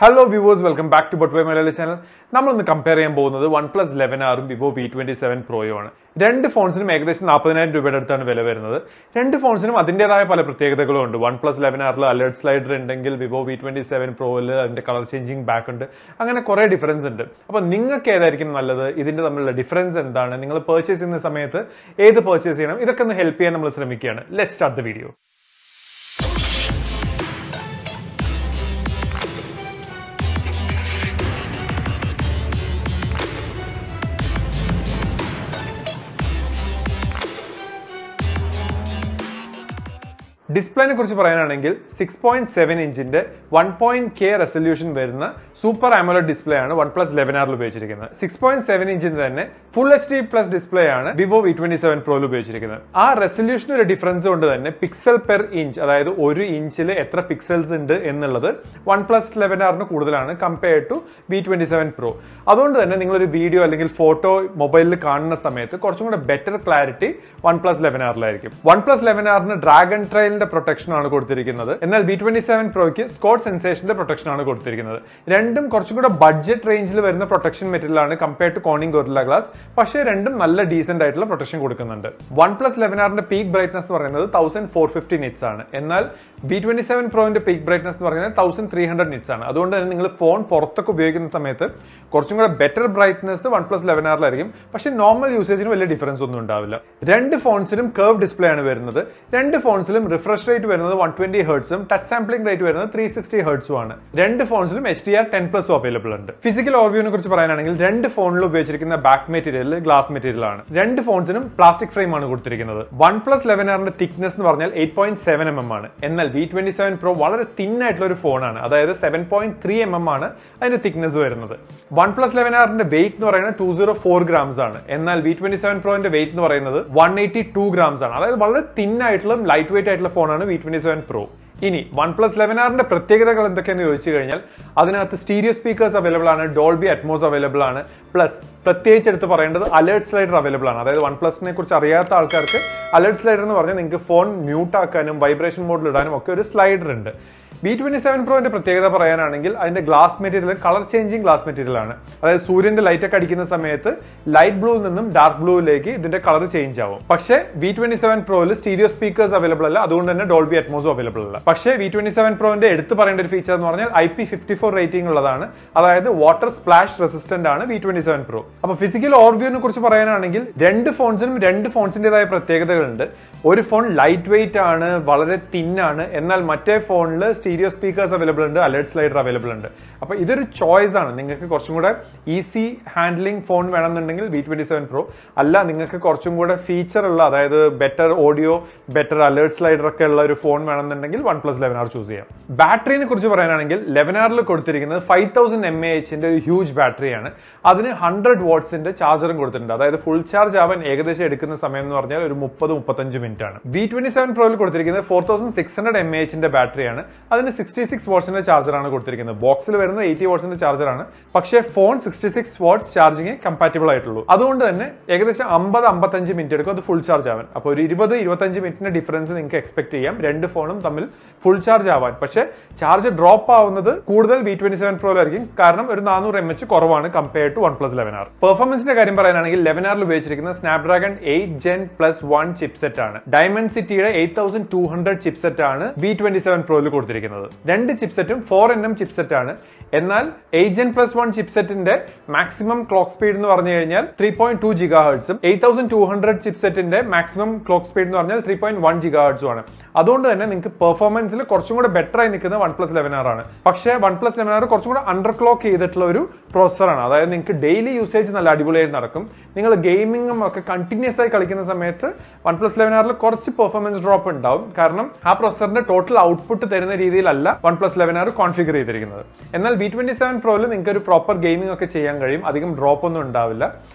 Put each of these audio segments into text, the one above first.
Hello viewers, welcome back to Malayalees channel. We will compare Oneplus 11R and Vivo V27 Pro. Two phones are $40,000. Two phones are Oneplus 11R alert slider, Vivo V27 Pro and color changing back. There is a difference. If you difference in purchasing this can help you. Let's start the video. Display is 6.7 inch 1.K resolution super AMOLED display OnePlus 11R 6.7 inch full HD plus display Vivo V27 Pro. That resolution difference pixel per inch, that is 1 inch pixels OnePlus 11R compared to V27 Pro. That's why you video or photo mobile better clarity OnePlus 11R. OnePlus 11R drag and trail protection ആണ് കൊടുത്തിരിക്കുന്നത്. എന്നാൽ V27 Proയ്ക്ക് Scott സെൻസേഷന്റെ protection ആണ് കൊടുത്തിരിക്കുന്നത്. രണ്ടും കുറച്ചും കൂടെ budget റേഞ്ചിൽ വരുന്ന പ്രൊട്ടക്ഷൻ മെറ്റീരിയൽ ആണ് compared to Corning Gorilla glass. പക്ഷേ രണ്ടും നല്ല ഡീസന്റ് ആയിട്ടുള്ള പ്രൊട്ടക്ഷൻ കൊടുക്കുന്നുണ്ട്. OnePlus 11Rന്റെ പീക്ക് ബ്രൈറ്റ്നസ് എന്ന് പറയുന്നത് 1450 nits ആണ്. എന്നാൽ V27 Proന്റെ പീക്ക് ബ്രൈറ്റ്നസ് എന്ന് പറയുന്നത് 1300 nits ആണ്. അതുകൊണ്ട് തന്നെ നിങ്ങൾ ഫോൺ പുറത്തൊക്കെ ഉപയോഗിക്കുന്ന സമയത്ത് കുറച്ചും കൂടെ ബെറ്റർ ബ്രൈറ്റ്നസ് OnePlus 11Rലായിരിക്കും. പക്ഷേ നോർമൽ യൂസേജിന് വലിയ ഡിഫറൻസ് ഒന്നും ഉണ്ടാവില്ല. രണ്ട് ഫോൺസിലും കർവ് ഡിസ്പ്ലേ ആണ് വരുന്നത്. രണ്ട് ഫോൺസിലും refresh rate വരുന്നത് 120 Hz touch sampling rate വരുന്നത് 360 Hz ആണ്. രണ്ട് ഫോൺസിലും HDR 10+ അവൈലബിൾ ഉണ്ട്. ഫിസിക്കൽ ഓവർവ്യൂവിനെ കുറിച്ച് പറയാനാണെങ്കിൽ രണ്ട് ഫോണിലും ഉപയോഗിച്ചിരിക്കുന്ന ബാക്ക് മെറ്റീരിയൽ ഗ്ലാസ് മെറ്റീരിയൽ ആണ്. രണ്ട് ഫോൺസിനും പ്ലാസ്റ്റിക് ഫ്രെയിം ആണ് കൊടുത്തിരിക്കുന്നത്. OnePlus 11Rന്റെ തിക്നെസ് എന്ന് പറഞ്ഞാൽ 8.7 mm ആണ്. എന്നാൽ V27 Pro വളരെ തിൻ ആയിട്ടുള്ള ഒരു ഫോണാണ്. അതായത് 7.3 mm ആണ് അതിന്റെ തിക്നെസ് വരുന്നത്. OnePlus 11Rന്റെ വെയിറ്റ് എന്ന് പറയുന്നത് 204 grams ആണ്. എന്നാൽ V27 Proന്റെ വെയിറ്റ് എന്ന് പറയുന്നത് 182 grams ആണ്. അതായത് വളരെ തിൻ ആയിട്ടുള്ള ലൈറ്റ് വെയിറ്റ് ആയിട്ടുള്ള ഫോണാണ് V27 Pro. ഇനി OnePlus 11Rന്റെ പ്രത്യേകതകൾ എന്തൊക്കെയാണെന്ന് ചോദിച്ചു കഴിഞ്ഞാൽ അതിനകത്ത് സ്റ്റീരിയോ സ്പീക്കേഴ്സ് അവൈലബിൾ ആണ്, ഡോൾബി അറ്റ്മോസ് അവൈലബിൾ ആണ്, പ്ലസ് പ്രത്യേകിച്ച് എടുത്ത് പറയേണ്ടത് അലേർട്ട് സ്ലൈഡർ അവൈലബിൾ ആണ്. അതായത് OnePlusനെ കുറിച്ച് അറിയാത്ത ആൾക്കാർക്ക് അലേർട്ട് സ്ലൈഡർ എന്ന് പറഞ്ഞാൽ നിങ്ങൾക്ക് ഫോൺ മ്യൂട്ട് ആക്കാനും വൈബ്രേഷൻ മോഡിൽ ഇടാനും ഒക്കെ ഒരു സ്ലൈഡർ ഉണ്ട്. V27 Proന്റെ പ്രത്യേകത പറയാനാണെങ്കിൽ അതിന്റെ glass material colour changing glass material ആണ്. അതായത് സൂര്യന്റെ ലൈറ്റ് ഒക്കെ അടിക്കുന്ന സമയത്ത് ലൈറ്റ് ബ്ലൂയിൽ നിന്നും ഡാർക്ക് ബ്ലൂയിലേക്ക് ഇതിന്റെ കളർ ചേഞ്ച് ആവും. പക്ഷേ V27 Proയിൽ സ്റ്റീരിയോ സ്പീക്കേഴ്സ് അവൈലബിൾ അല്ല, അതുകൊണ്ട് തന്നെ ഡോൾബി അറ്റ്മോസും അവൈലബിൾ അല്ല. പക്ഷേ V27 Proന്റെ എടുത്ത് പറയേണ്ട ഒരു ഫീച്ചർ എന്ന് പറഞ്ഞാൽ IP54 റേറ്റിംഗ് ഉള്ളതാണ്. അതായത് വാട്ടർ സ്പ്ലാഷ് റെസിസ്റ്റന്റ് ആണ് V27 Pro. അപ്പൊ ഫിസിക്കൽ ഓവർവ്യൂവിനെ കുറിച്ച് പറയാനാണെങ്കിൽ രണ്ട് ഫോൺസിന്റേതായ പ്രത്യേകതകളുണ്ട്. ഒരു ഫോൺ ലൈറ്റ് വെയിറ്റ് ആണ്, വളരെ തിൻ ആണ്. എന്നാൽ മറ്റേ ഫോണിൽ സ്റ്റീരിയോ സ്പീക്കേഴ്സ് അവൈലബിൾ ഉണ്ട്, അലേർട്ട് സ്ലൈഡർ അവൈലബിൾ ഉണ്ട്. അപ്പൊ ഇതൊരു ചോയ്സ് ആണ്. നിങ്ങൾക്ക് കുറച്ചും കൂടെ ഈസി ഹാൻഡ്ലിംഗ് ഫോൺ വേണമെന്നുണ്ടെങ്കിൽ V27 Pro, അല്ല നിങ്ങൾക്ക് കുറച്ചും കൂടെ ഫീച്ചർ ഉള്ള, അതായത് better audio, better alert slider ഒക്കെ ഉള്ള ഒരു ഫോൺ വേണമെന്നുണ്ടെങ്കിൽ OnePlus 11R ചൂസ് ചെയ്യാം. ബാറ്ററിനെ കുറിച്ച് പറയാനാണെങ്കിൽ 11Rൽ കൊടുത്തിരിക്കുന്നത് 5000 mAhന്റെ ഒരു ഹ്യൂജ് ബാറ്ററിയാണ്. അതിന് 100 wattsന്റെ ചാർജറും കൊടുത്തിട്ടുണ്ട്. അതായത് ഫുൾ ചാർജ് ആവാൻ ഏകദേശം എടുക്കുന്ന സമയം എന്ന് പറഞ്ഞാൽ ഒരു 30-35 മിനിറ്റ് ആണ്. V27 Proയിൽ കൊടുത്തിരിക്കുന്നത് 4600 mAhന്റെ ബാറ്ററിയാണ്. അതിന് 66 wattsന്റെ ചാർജറാണ് കൊടുത്തിരിക്കുന്നത്. ബോക്സിൽ വരുന്നത് 80 wattsന്റെ ചാർജറാണ്. പക്ഷേ ഫോൺ 66 watts ചാർജിങ് കമ്പാറ്റബിൾ ആയിട്ടുള്ളൂ. അതുകൊണ്ട് തന്നെ ഏകദേശം 50-55 മിനിറ്റ് എടുക്കും അത് ഫുൾ ചാർജ് ആവാൻ. അപ്പോൾ ഒരു 20-25 മിനിറ്റിന്റെ ഡിഫറൻസ് നിങ്ങൾക്ക് എക്സ്പെക്ട് ചെയ്യാം രണ്ട് ഫോണും തമ്മിൽ ഫുൾ ചാർജ് ആവാൻ. പക്ഷേ ചാർജ് ഡ്രോപ്പ് ആവുന്നത് കൂടുതൽ V27 Proയിലായിരിക്കും. കാരണം ഒരു 400 mAh കുറവാണ് കമ്പയർഡ് ടു OnePlus 11R. പെർഫോമൻസിന്റെ കാര്യം പറയാനാണെങ്കിൽ 11Rൽ ഉപയോഗിച്ചിരിക്കുന്ന Snapdragon 8gen+1 ചിപ്സെറ്റ് ആണ്. ഡയമൻസിറ്റിയുടെ 8200 ചിപ്സെറ്റ് ആണ് V27 Proയിൽ കൊടുത്തിരിക്കുന്നത്. രണ്ട് ചിപ്സെറ്റും 4nm ചിപ്സെറ്റ് ആണ്. എന്നാൽ 8gen+1 ചിപ്സെറ്റിന്റെ മാക്സിമം ക്ലോക്ക് സ്പീഡ് എന്ന് പറഞ്ഞു കഴിഞ്ഞാൽ 3.2 GHz, 8200 ചിപ്സെറ്റിന്റെ മാക്സിമം ക്ലോക്ക് സ്പീഡ് എന്ന് പറഞ്ഞാൽ 3.1 GHz ആണ്. അതുകൊണ്ട് തന്നെ നിങ്ങൾക്ക് പെർഫോമൻസിൽ കുറച്ചും കൂടെ ബെറ്റർ ആയി നിൽക്കുന്ന OnePlus 11R ആണ്. പക്ഷേ OnePlus 11R കുറച്ചും കൂടെ അണ്ടർ ക്ലോക്ക് ചെയ്തിട്ടുള്ള ഒരു പ്രോസസറാണ്. അതായത് നിങ്ങൾക്ക് ഡെയിലി യൂസേജ് നല്ല അടിപൊളിയായി നടക്കും. നിങ്ങൾ ഗെയിമിംഗും ഒക്കെ കണ്ടിന്യൂസ് ആയി കളിക്കുന്ന സമയത്ത് OnePlus 11Rൽ കുറച്ച് പെർഫോമൻസ് ഡ്രോപ്പ് ഉണ്ടാവും. കാരണം ആ പ്രോസസറിന്റെ ടോട്ടൽ ഔട്ട്പുട്ട് തരുന്ന രീതിയിലല്ല OnePlus 11R കോൺഫിഗർ ചെയ്തിരിക്കുന്നത്. എന്നാൽ V27 Proയിൽ നിങ്ങൾക്ക് ഒരു പ്രോപ്പർ ഗെയിമിംഗ് ഒക്കെ ചെയ്യാൻ കഴിയും. അധികം ഡ്രോപ്പ് ഒന്നും ഉണ്ടാവില്ല.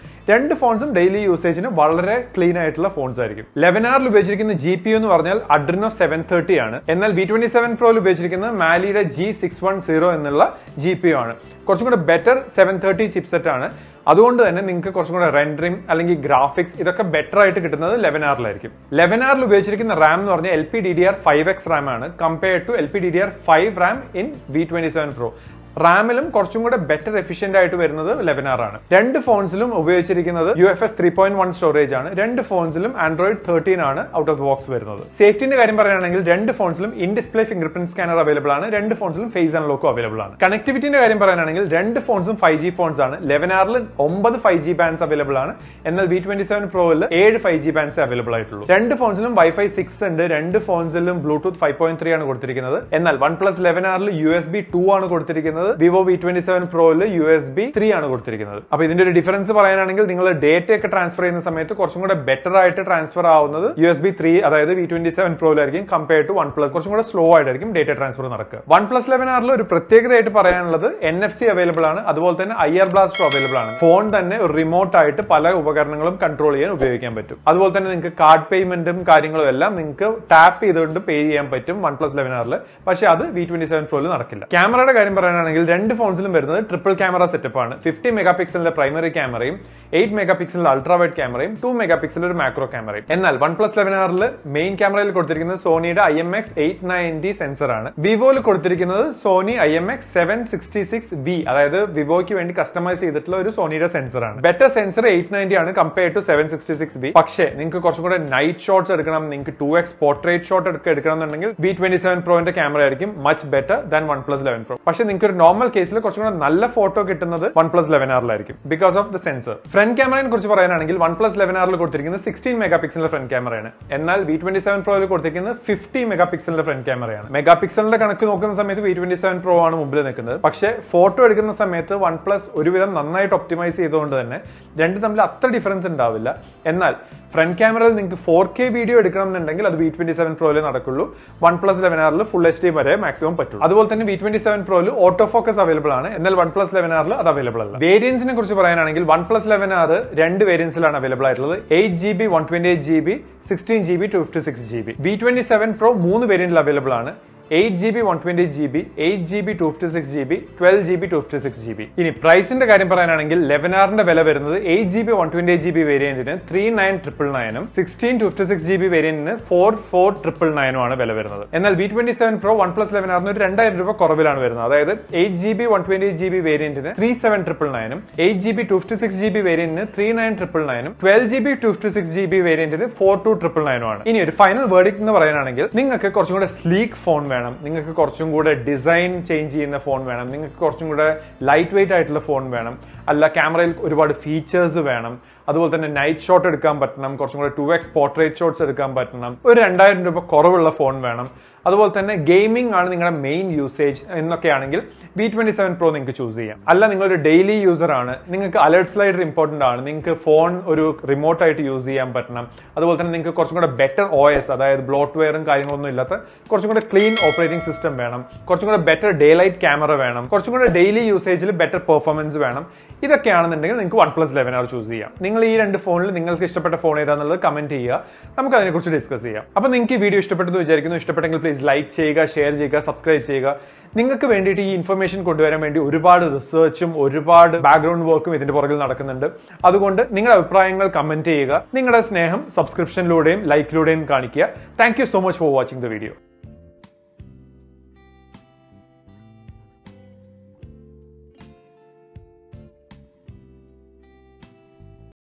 രണ്ട് ഫോൺസും ഡെയിലി യൂസേജിന് വളരെ ക്ലീൻ ആയിട്ടുള്ള ഫോൺസ് ആയിരിക്കും. 11Rൽ ഉപയോഗിച്ചിരിക്കുന്ന GPU എന്ന് പറഞ്ഞാൽ Adreno 730 ആണ്. എന്നാൽ V27 Proയിൽ ഉപയോഗിച്ചിരിക്കുന്നത് മാലിയുടെ G610 എന്നുള്ള GPU ആണ്. കുറച്ചും കൂടെ ബെറ്റർ 730 ചിപ്സെറ്റ് ആണ്. അതുകൊണ്ട് തന്നെ നിങ്ങൾക്ക് കുറച്ചും കൂടെ റെൻഡറിംഗ് അല്ലെങ്കിൽ ഗ്രാഫിക്സ് ഇതൊക്കെ ബെറ്റർ ആയിട്ട് കിട്ടുന്നത് 11Rലായിരിക്കും. 11Rൽ ഉപയോഗിച്ചിരിക്കുന്ന റാം എന്ന് പറഞ്ഞാൽ LPDDR5X റാം ആണ് compared to LPDDR5 RAM in V27 Pro. റാമിലും കുറച്ചും കൂടെ ബെറ്റർ എഫിഷ്യന്റ് ആയിട്ട് വരുന്നത് 11R ആണ്. രണ്ട് ഫോൺസിലും ഉപയോഗിച്ചിരിക്കുന്നത് UFS 3.1 സ്റ്റോറേജ് ആണ്. രണ്ട് ഫോൺസിലും Android 13 ആണ് ഔട്ട് ഓഫ് ദ ബോക്സ് വരുന്നത്. സേഫ്റ്റിന്റെ കാര്യം പറയുകയാണെങ്കിൽ രണ്ട് ഫോൺസിലും in display fingerprint scanner available ആണ്. രണ്ട് ഫോൺസിലും ഫേസ് അൺലോക്കും അവൈലബിൾ ആണ്. കണക്ടിവിറ്റിന്റെ കാര്യം പറയുകയാണെങ്കിൽ രണ്ട് ഫോൺസും 5G ഫോൺസ് ആണ്. 11Rൽ 9 5G ബാൻഡ്സ് അവൈലബിൾ ആണ്. എന്നാൽ V27 Proയിൽ 7 5G ബാൻഡ്സ് അവൈലബിൾ ആയിട്ടുള്ളൂ. രണ്ട് ഫോൺസിലും Wi-Fi 6 ഉണ്ട്. രണ്ട് ഫോൺസിലും Bluetooth 5.3 ആണ് കൊടുത്തിരിക്കുന്നത്. എന്നാൽ OnePlus 11Rൽ USB 2 ആണ് കൊടുത്തിരിക്കുന്നത്. Vivo V27 Proയിൽ USB 3 ആണ് കൊടുത്തിരിക്കുന്നത്. അപ്പൊ ഇതിന്റെ ഒരു ഡിഫറൻസ് പറയാനാണെങ്കിൽ നിങ്ങൾ ഡേറ്റ ഒക്കെ ട്രാൻസ്ഫർ ചെയ്യുന്ന സമയത്ത് കുറച്ചും കൂടെ ബെറ്റർ ആയിട്ട് ട്രാൻസ്ഫർ ആവുന്നത് USB 3 അതായത് V27 Proയിലായിരിക്കും കമ്പയർഡ് ടു OnePlus. കുറച്ചും കൂടെ സ്ലോ ആയിട്ടായിരിക്കും ഡേറ്റ ട്രാൻസ്ഫർ നടക്കുക. OnePlus 11Rൽ ഒരു പ്രത്യേകതയായിട്ട് പറയാനുള്ളത് NFC അവൈലബിൾ ആണ്. അതുപോലെ തന്നെ IR ബ്ലാസ്റ്റർ അവൈലബിൾ ആണ്. ഫോൺ തന്നെ ഒരു റിമോട്ട് ആയിട്ട് പല ഉപകരണങ്ങളും കൺട്രോൾ ചെയ്യാൻ ഉപയോഗിക്കാൻ പറ്റും. അതുപോലെ തന്നെ നിങ്ങൾക്ക് കാർഡ് പേയ്മെന്റും കാര്യങ്ങളും എല്ലാം നിങ്ങൾക്ക് ടാപ്പ് ചെയ്തുകൊണ്ട് പേ ചെയ്യാൻ പറ്റും OnePlus 11Rൽ. പക്ഷേ അത് V27 Proയിൽ നടക്കില്ല. ക്യാമറയുടെ കാര്യം പറയാനാണെങ്കിൽ രണ്ട് ഫോൺസിലും വരുന്നത് ട്രിപ്പിൾ ക്യാമറ സെറ്റപ്പ് ആണ്. 50 മെഗാ പിക്സലിന്റെ പ്രൈമറി ക്യാമറയും 8 മെഗാ പിക്സലിന്റെ അൾട്രാ വൈഡ് ക്യാമറയും 2 മെഗാ പിക്സലിന്റെ ഒരു മാക്രോ ക്യാമറയും. എന്നാൽ OnePlus 11Rൽ മെയിൻ ക്യാമറയിൽ കൊടുത്തിരിക്കുന്നത് സോണിയുടെ IMX890 സെൻസർ ആണ്. വിവോയിൽ കൊടുത്തിരിക്കുന്നത് സോണി IMX766V അതായത് വിവോയ്ക്ക് വേണ്ടി കസ്റ്റമൈസ് ചെയ്തിട്ടുള്ള ഒരു സോണിയുടെ സെൻസർ ആണ്. ബെറ്റർ സെൻസർ 890 ആണ് കമ്പയർഡ് ടു 766V. പക്ഷേ നിങ്ങൾക്ക് കുറച്ചും കൂടെ നൈറ്റ് ഷോട്ട്സ് എടുക്കണം, നിങ്ങൾക്ക് 2x പോർട്രേറ്റ് ഷോട്ട് എടുക്കണം എന്നുണ്ടെങ്കിൽ V27 Proന്റെ ക്യാമറ ആയിരിക്കും much better than OnePlus 11 Pro. പക്ഷേ നിങ്ങൾക്ക് ഒരു നോർമൽ കേസിൽ കുറച്ചും കൂടെ നല്ല ഫോട്ടോ കിട്ടുന്നത് OnePlus 11Rലായിരിക്കും because of the sensor. Front ക്യാമറയെ കുറിച്ച് പറയാനാണെങ്കിൽ OnePlus 11Rൽ കൊടുത്തിരിക്കുന്നത് 16 മെഗാ പിക്സലിന്റെ ഫ്രണ്ട് ക്യാമറയാണ്. എന്നാൽ V27 Proയിൽ കൊടുത്തിരിക്കുന്നത് 50 മെഗാ പിക്സലിന്റെ ഫ്രണ്ട് ക്യാമറയാണ്. മെഗാ പിക്സലിന്റെ കണക്ക് നോക്കുന്ന സമയത്ത് V27 Pro ആണ് മുമ്പിൽ നിൽക്കുന്നത്. പക്ഷേ ഫോട്ടോ എടുക്കുന്ന സമയത്ത് OnePlus ഒരുവിധം നന്നായിട്ട് ഒപ്റ്റിമൈസ് ചെയ്തുകൊണ്ട് തന്നെ രണ്ടും തമ്മിൽ അത്ര ഡിഫറൻസ് ഉണ്ടാവില്ല. എന്നാൽ ഫ്രണ്ട് ക്യാമറയിൽ നിങ്ങൾക്ക് 4K വീഡിയോ എടുക്കണം എന്നുണ്ടെങ്കിൽ അത് V27 Proയിലേ നടക്കുള്ളൂ. OnePlus 11Rൽ ഫുൾ HD വരെ മാക്സിമം പറ്റും. അതുപോലെ തന്നെ V27 Proയിൽ ഓട്ടോ ഫോക്കസ് അവൈലബിൾ ആണ്. എന്നാൽ OnePlus 11Rൽ അത് അവൈലബിൾ അല്ല. വേരിയൻസിനെ കുറിച്ച് പറയാനാണെങ്കിൽ OnePlus 11R രണ്ട് വേരിയൻസിലാണ് അവൈലബിൾ ആയിട്ടുള്ളത്. 8GB 128GB 16GB 256GB. V27 Pro 3 വേരിയന്റിൽ available ആണ്. 8GB 128GB 8GB 256GB 12GB 256GB. ഇനി പ്രൈസിന്റെ കാര്യം പറയാനാണെങ്കിൽ 11Rന്റെ വില വരുന്നത് 8GB 128GB വേരിയന്റിന് 39,999 16 256GB വേരിയന്റിന് 44,999 ആണ് വില വരുന്നത്. എന്നാൽ V27 Pro OnePlus 11Rന് ഒരു 2000 രൂപ കുറവിലാണ് വരുന്നത്. അതായത് 8GB 128GB വേരിയന്റിന് 37,999 8GB 256GB വേരിയന്റിന് 39,999 12GB 256GB വേരിയന്റിന് 42,999 ആണ്. ഇനി ഒരു ഫൈനൽ വേർഡിക്ട് എന്ന് പറയാനാണെങ്കിൽ നിങ്ങൾക്ക് കുറച്ചും കൂടെ സ്ലീക്ക് ഫോൺ വേണം, നിങ്ങൾക്ക് കുറച്ചും കൂടെ ഡിസൈൻ ചേഞ്ച് ചെയ്യുന്ന ഫോൺ വേണം, നിങ്ങൾക്ക് കുറച്ചും കൂടെ ലൈറ്റ് വെയിറ്റ് ആയിട്ടുള്ള ഫോൺ വേണം, അല്ല ക്യാമറയിൽ ഒരുപാട് ഫീച്ചേഴ്സ് വേണം, അതുപോലെ തന്നെ നൈറ്റ് ഷോട്ട് എടുക്കാൻ പറ്റണം, കുറച്ചും കൂടെ 2x പോർട്രേറ്റ് ഷോട്ട്സ് എടുക്കാൻ പറ്റണം, ഒരു 2000 രൂപ കുറവുള്ള ഫോൺ വേണം, അതുപോലെ തന്നെ ഗെയിമിംഗ് ആണ് നിങ്ങളുടെ മെയിൻ യൂസേജ് എന്നൊക്കെയാണെങ്കിൽ V27 Pro നിങ്ങൾക്ക് ചൂസ് ചെയ്യാം. അല്ല നിങ്ങളൊരു ഡെയിലി യൂസർ ആണ്, നിങ്ങൾക്ക് അലേർട്ട് സ്ലൈഡർ ഇമ്പോർട്ടന്റ് ആണ്, നിങ്ങൾക്ക് ഫോൺ ഒരു റിമോട്ട് ആയിട്ട് യൂസ് ചെയ്യാൻ പറ്റണം, അതുപോലെ തന്നെ നിങ്ങൾക്ക് കുറച്ചും കൂടെ ബെറ്റർ OS അതായത് ബ്ലോട്ട്വെയറും കാര്യങ്ങളൊന്നും ഇല്ലാത്ത കുറച്ചും കൂടെ ക്ലീൻ ഓപ്പറേറ്റിംഗ് സിസ്റ്റം വേണം, കുറച്ചും കൂടെ ബെറ്റർ ഡേ ലൈറ്റ് ക്യാമറ വേണം, കുറച്ചും കൂടെ ഡെയിലി യൂസേജിൽ ബെറ്റർ പെർഫോമൻസ് വേണം, ഇതൊക്കെയാണെന്നുണ്ടെങ്കിൽ നിങ്ങൾക്ക് OnePlus 11R ചൂസ് ചെയ്യാം. നിങ്ങൾ ഈ രണ്ട് ഫോണിൽ നിങ്ങൾക്ക് ഇഷ്ടപ്പെട്ട ഫോൺ ഏതാണെന്നുള്ളത് കമന്റ് ചെയ്യുക, നമുക്ക് അതിനെക്കുറിച്ച് ഡിസ്കസ് ചെയ്യാം. അപ്പോൾ നിങ്ങൾക്ക് ഈ വീഡിയോ ഇഷ്ടപ്പെട്ടെന്ന് വിചാരിക്കുന്നു. ഇഷ്ടപ്പെട്ടെങ്കിൽ പ്ലീസ് ലൈക്ക് ചെയ്യുക, ഷെയർ ചെയ്യുക, സബ്സ്ക്രൈബ് ചെയ്യുക. നിങ്ങൾക്ക് വേണ്ടിയിട്ട് ഈ ഇൻഫർമേഷൻ കൊണ്ടുവരാൻ വേണ്ടി ഒരുപാട് റിസർച്ചും ഒരുപാട് ബാക്ക്ഗ്രൗണ്ട് വർക്കും ഇതിന്റെ പുറകിൽ നടക്കുന്നുണ്ട്. അതുകൊണ്ട് നിങ്ങളുടെ അഭിപ്രായങ്ങൾ കമന്റ് ചെയ്യുക, നിങ്ങളുടെ സ്നേഹം സബ്സ്ക്രിപ്ഷനിലൂടെയും ലൈക്കിലൂടെയും കാണിക്കുക. Thank you so much for watching the video.